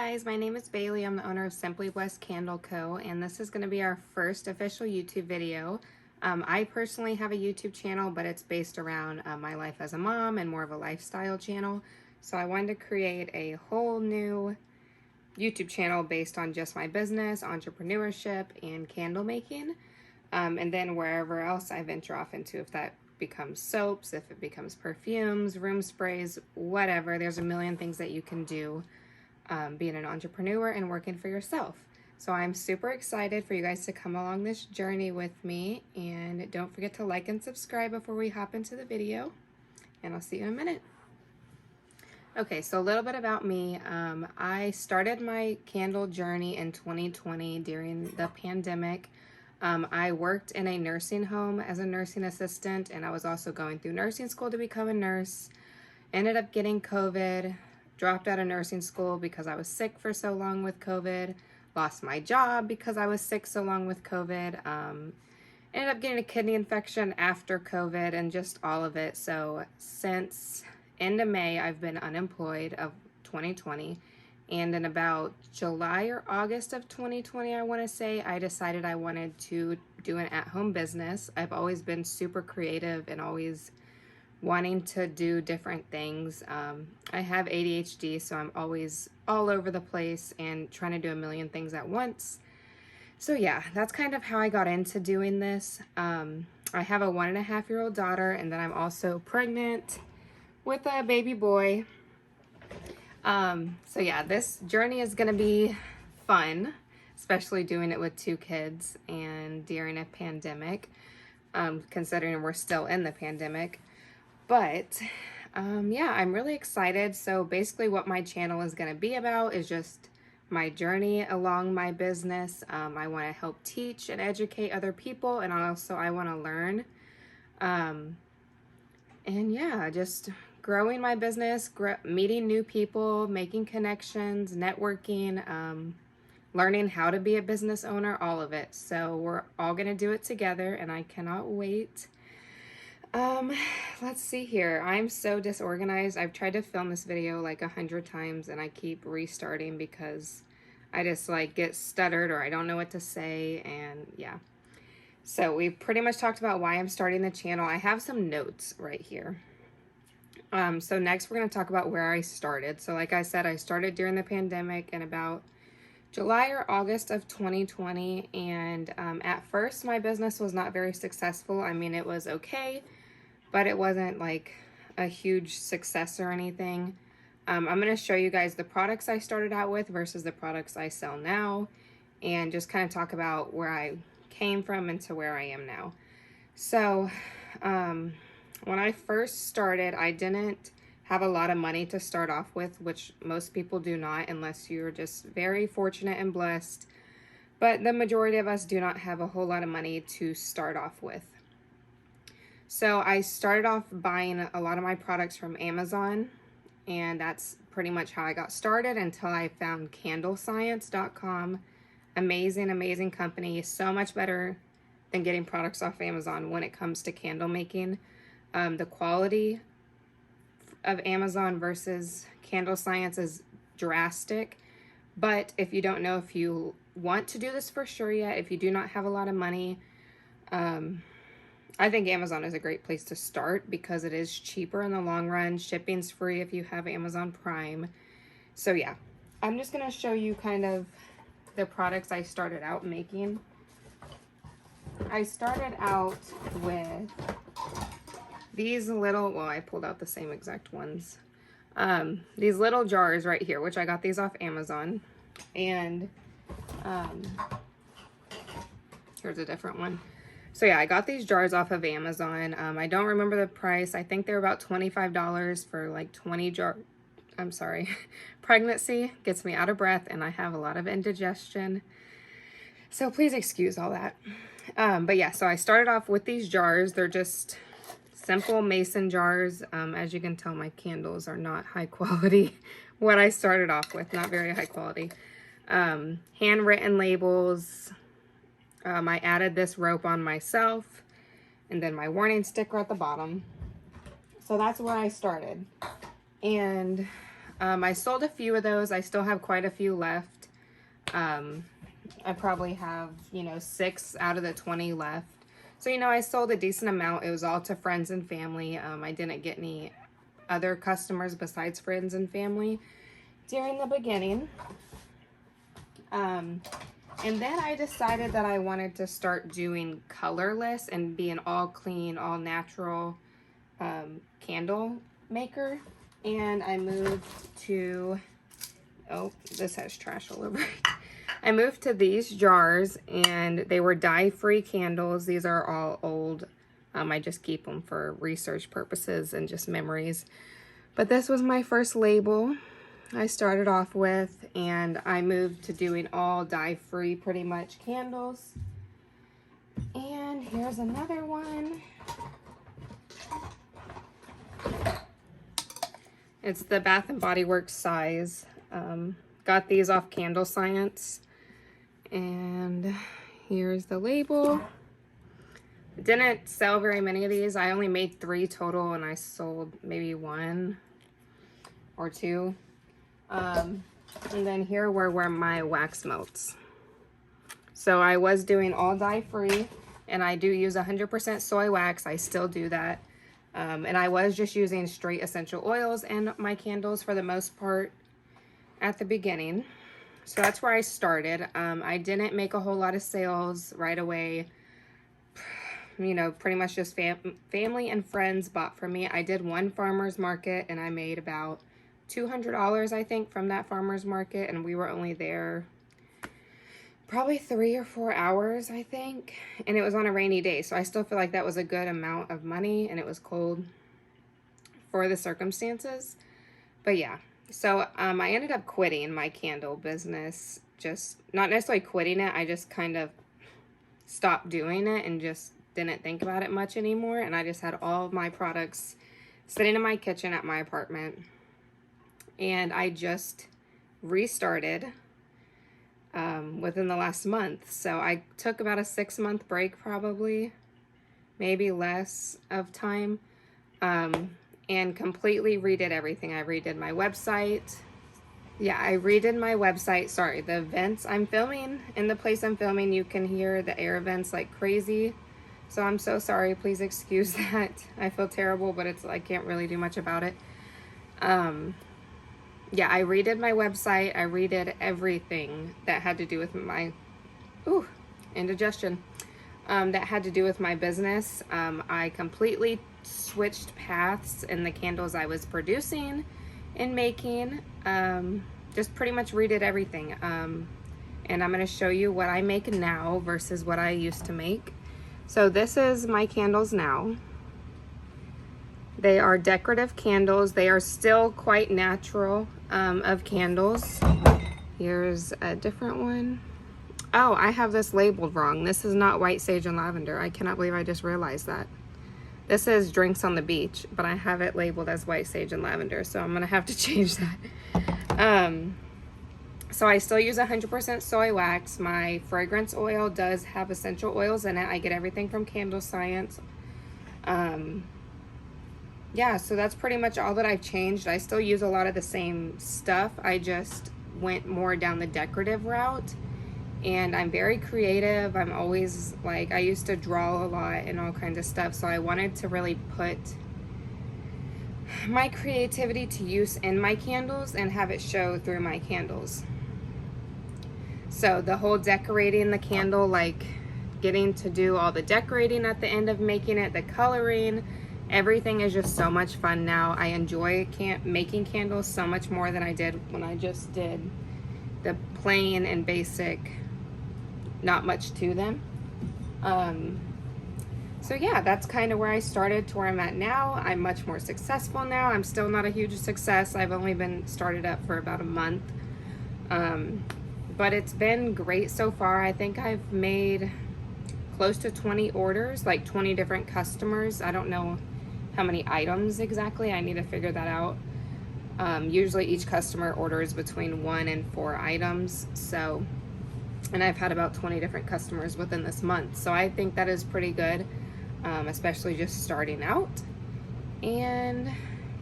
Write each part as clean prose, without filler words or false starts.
guys, my name is Bailey. I'm the owner of Simply Blessed Candle Co. and this is going to be our first official YouTube video. I personally have a YouTube channel, but it's based around my life as a mom and more of a lifestyle channel. So I wanted to create a whole new YouTube channel based on just my business, entrepreneurship, and candle making. And then wherever else I venture off into, if that becomes soaps, if it becomes perfumes, room sprays, whatever, there's a million things that you can do being an entrepreneur and working for yourself. So I'm super excited for you guys to come along this journey with me, and don't forget to like and subscribe before we hop into the video, and I'll see you in a minute. Okay, so a little bit about me. I started my candle journey in 2020 during the pandemic. I worked in a nursing home as a nursing assistant, and I was also going through nursing school to become a nurse. Ended up getting COVID, dropped out of nursing school because I was sick for so long with COVID, lost my job because I was sick so long with COVID, ended up getting a kidney infection after COVID and just all of it. So since end of May, I've been unemployed of 2020. And in about July or August of 2020, I want to say, I decided I wanted to do an at-home business. I've always been super creative and always wanting to do different things. I have ADHD, so I'm always all over the place and trying to do a million things at once. So yeah, that's kind of how I got into doing this. I have a 1.5-year-old daughter, and then I'm also pregnant with a baby boy. So yeah, this journey is gonna be fun, especially doing it with 2 kids and during a pandemic, considering we're still in the pandemic. But yeah, I'm really excited. So basically what my channel is going to be about is just my journey along my business. I want to help teach and educate other people, and also I want to learn. And yeah, just growing my business, meeting new people, making connections, networking, learning how to be a business owner, all of it. So we're all going to do it together, and I cannot wait. Let's see here. I'm so disorganized. I've tried to film this video like 100 times and I keep restarting because I just like get stuttered or I don't know what to say, and yeah. So we pretty much talked about why I'm starting the channel. I have some notes right here. So next we're going to talk about where I started. So like I said, I started during the pandemic in about July or August of 2020, and at first my business was not very successful. I mean, it was okay, but it wasn't like a huge success or anything. I'm going to show you guys the products I started out with versus the products I sell now, and just kind of talk about where I came from and to where I am now. So when I first started, I didn't have a lot of money to start off with, which most people do not unless you're just very fortunate and blessed. But the majority of us do not have a whole lot of money to start off with. So I started off buying a lot of my products from Amazon, and that's pretty much how I got started until I found candlescience.com. Amazing, amazing company. So much better than getting products off Amazon when it comes to candle making. The quality of Amazon versus Candle Science is drastic, but if you don't know if you want to do this for sure yet, if you do not have a lot of money, I think Amazon is a great place to start because it is cheaper in the long run. Shipping's free if you have Amazon Prime. So yeah, I'm just gonna show you kind of the products I started out making. I started out with these little, well, I pulled out the same exact ones. These little jars right here, which I got these off Amazon. And here's a different one. So yeah, I got these jars off of Amazon. I don't remember the price. I think they're about $25 for like 20 jar. I'm sorry. Pregnancy gets me out of breath and I have a lot of indigestion. So please excuse all that. But yeah, so I started off with these jars. They're just simple mason jars. As you can tell, my candles are not high quality. What I started off with, not very high quality. Handwritten labels. I added this rope on myself, and then my warning sticker at the bottom. So that's where I started. And I sold a few of those. I still have quite a few left. I probably have, you know, 6 out of the 20 left. So, you know, I sold a decent amount. It was all to friends and family. I didn't get any other customers besides friends and family during the beginning. And then I decided that I wanted to start doing colorless and be an all clean, all natural candle maker. And I moved to, oh, this has trash all over it. I moved to these jars, and they were dye-free candles. These are all old. I just keep them for research purposes and just memories. But this was my first label I started off with, and I moved to doing all dye-free pretty much candles. And here's another one. It's the Bath & Body Works size. Got these off Candle Science. And here's the label. Didn't sell very many of these. I only made 3 total, and I sold maybe 1 or 2. And then here were my wax melts. So I was doing all dye-free, and I do use 100% soy wax. I still do that. And I was just using straight essential oils in my candles for the most part at the beginning. So that's where I started. I didn't make a whole lot of sales right away. You know, pretty much just family and friends bought from me. I did one farmer's market, and I made about $200, I think, from that farmer's market. And we were only there probably 3 or 4 hours, I think. And it was on a rainy day. So I still feel like that was a good amount of money, and it was cold for the circumstances. But yeah. So I ended up quitting my candle business. Just not necessarily quitting it. I just kind of stopped doing it and just didn't think about it much anymore. And I just had all of my products sitting in my kitchen at my apartment. And I just restarted within the last month. So I took about a 6-month break, probably, maybe less of time. And completely redid everything. I redid my website. Yeah, I redid my website. Sorry, the vents I'm filming, in the place I'm filming, you can hear the air vents like crazy. So I'm so sorry. Please excuse that. I feel terrible, but I can't really do much about it. Yeah, I redid my website. I redid everything that had to do with my, indigestion. That had to do with my business. I completely switched paths in the candles I was producing and making. Just pretty much redid everything. And I'm going to show you what I make now versus what I used to make. So this is my candles now. They are decorative candles. They are still quite natural of candles. Here's a different one. Oh, I have this labeled wrong. This is not white sage and lavender. I cannot believe I just realized that. This is drinks on the beach, but I have it labeled as white sage and lavender, so I'm gonna have to change that. So I still use 100% soy wax. My fragrance oil does have essential oils in it. I get everything from Candle Science. Yeah, so that's pretty much all that I've changed. I still use a lot of the same stuff. I just went more down the decorative route. And I'm very creative. I'm always like, I used to draw a lot and all kinds of stuff. So I wanted to really put my creativity to use in my candles and have it show through my candles. So the whole decorating the candle, like getting to do all the decorating at the end of making it, the coloring, everything is just so much fun now. I enjoy making candles so much more than I did when I just did the plain and basic, not much to them. So yeah, that's kind of where I started to where I'm at now. I'm much more successful now. I'm still not a huge success. I've only been started up for about a month. But it's been great so far. I think I've made close to 20 orders, like 20 different customers. I don't know how many items exactly. I need to figure that out. Usually each customer orders between 1 and 4 items. So, and I've had about 20 different customers within this month. So I think that is pretty good, especially just starting out. And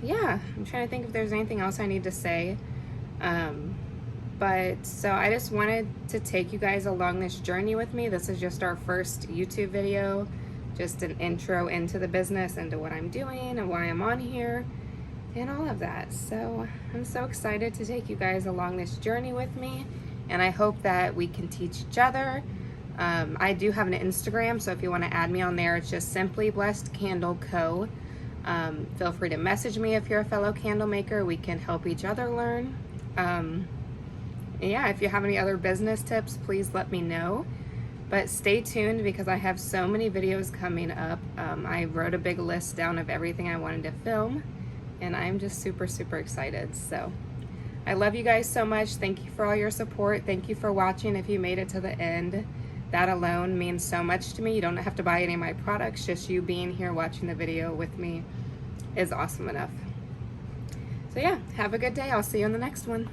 yeah, I'm trying to think if there's anything else I need to say. But so I just wanted to take you guys along this journey with me. This is just our first YouTube video, just an intro into the business, into what I'm doing and why I'm on here and all of that. So I'm so excited to take you guys along this journey with me, and I hope that we can teach each other. I do have an Instagram, so if you want to add me on there, it's just Simply Blessed Candle Co. Feel free to message me if you're a fellow candle maker. We can help each other learn. Yeah, if you have any other business tips, please let me know. But stay tuned because I have so many videos coming up. I wrote a big list down of everything I wanted to film, and I'm just super, super excited. So I love you guys so much. Thank you for all your support. Thank you for watching if you made it to the end. That alone means so much to me. You don't have to buy any of my products. Just you being here watching the video with me is awesome enough. So yeah, have a good day. I'll see you on the next one.